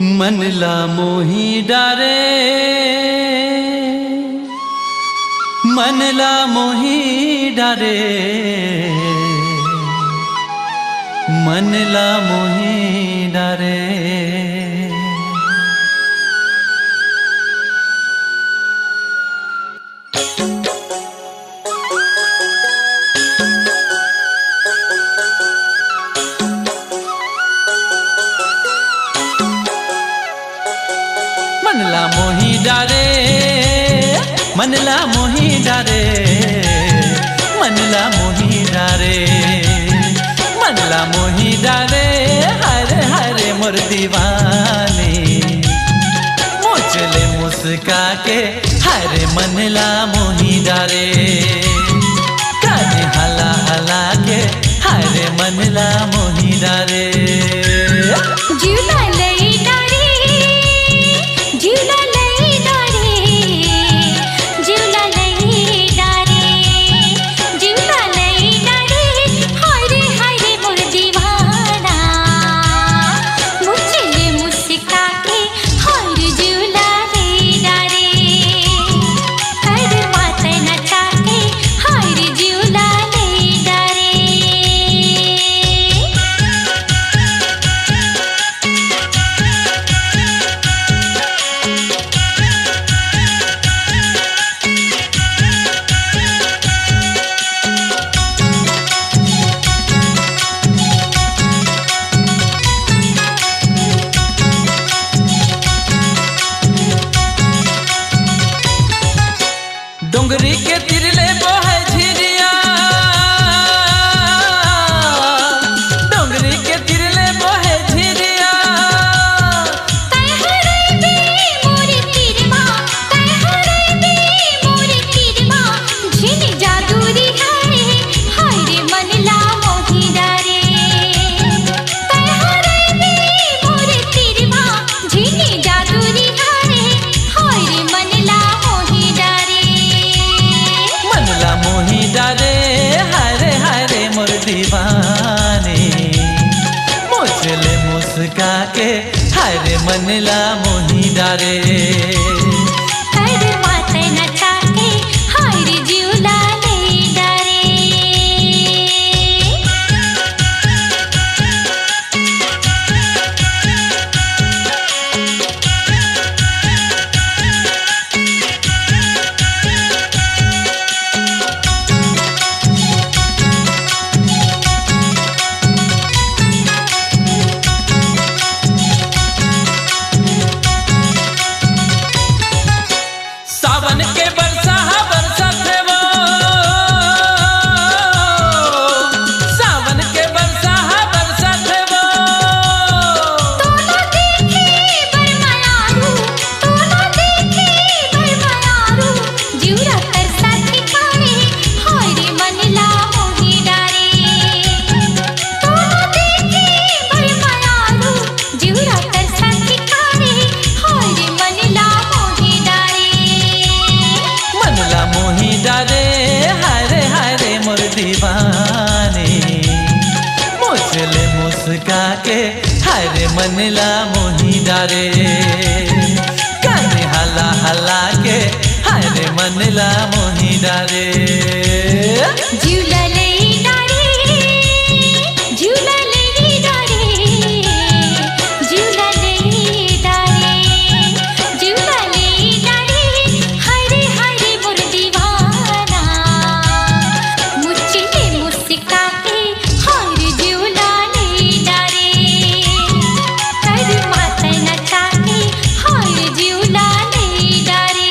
मनला मोही डारे, मनला मोही डारे, मनला मोही डारे। मनला मोही डारे, मनला मोही डारे, मनला मोही डारे, मनला मोही डारे। हरे हरे मोर दीवाने मोचले मुस्का के, हरे मनला मोही डारे। काने हला हला के, हरे मनला मोही डारे। डोंगरी के तिरले बोहे झिरिया, डोंगरी के तिरले बोहे झिरिया। दीवाने मोचले मुस्का के, हरे मनला मोही डारे। हरे माते नचा के, हरे जिउला ले डारे। सावन के बरसा बरसा थे वो, सावन के बरसा बरसा थे वो। तोला देखे बरमायारू, तोला देखे बरमायारू। जिउरा तरसा ठिकाने, हरे मनला मोही डारे। तोला देखे बरमायारू, जिउरा तरसा ठिकाने, हरे मनला मोही डारे। मनला मोही डारे, हरे हरे मोर दीवाने मोचले मुस्का के, हरे मनला मोही डारे। काने हला हला के, हरे मनला मोही डारे। जिउला ले डारे, जिउला ले डारे, जिउला ले डारे, जिउला ले डारे। हरे हरे मोर दीवाना मुचले मुस्का के, हरे जिउला ले डारे। हरे माते नचा के, हरे जिउला ले डारे।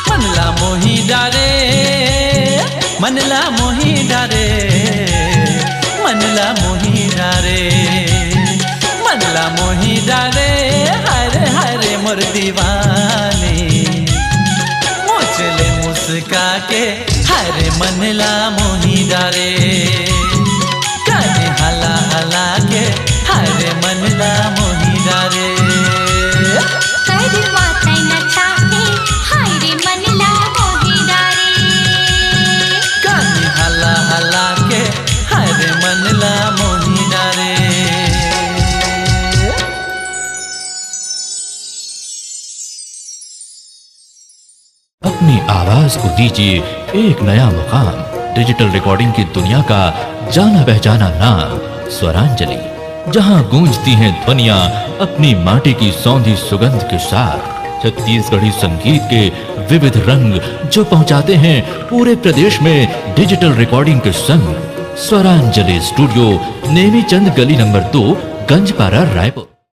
मनला मोही डारे, मनला मोही डारे, मनला मोही डारे, मनला मोही डारे। हरे हरे मोर दीवाने मोचले मुस्का के, हरे मनला मोही डारे। काने हला हला के, हरे मनला मोही डारे। हरे माते नचा के, हरे मनला मोही डारे। काने हला हला के, हरे मनला मोही डारे। आवाज को दीजिए एक नया मुकाम। डिजिटल रिकॉर्डिंग की दुनिया का जाना पहचाना नाम स्वरांजलि, जहां गूंजती हैं ध्वनियां अपनी माटी की सौंधी सुगंध के साथ। छत्तीसगढ़ी संगीत के विविध रंग जो पहुंचाते हैं पूरे प्रदेश में डिजिटल रिकॉर्डिंग के संग। स्वरांजलि स्टूडियो, नेमीचंद गली नंबर 2, गंजपारा, रायपुर।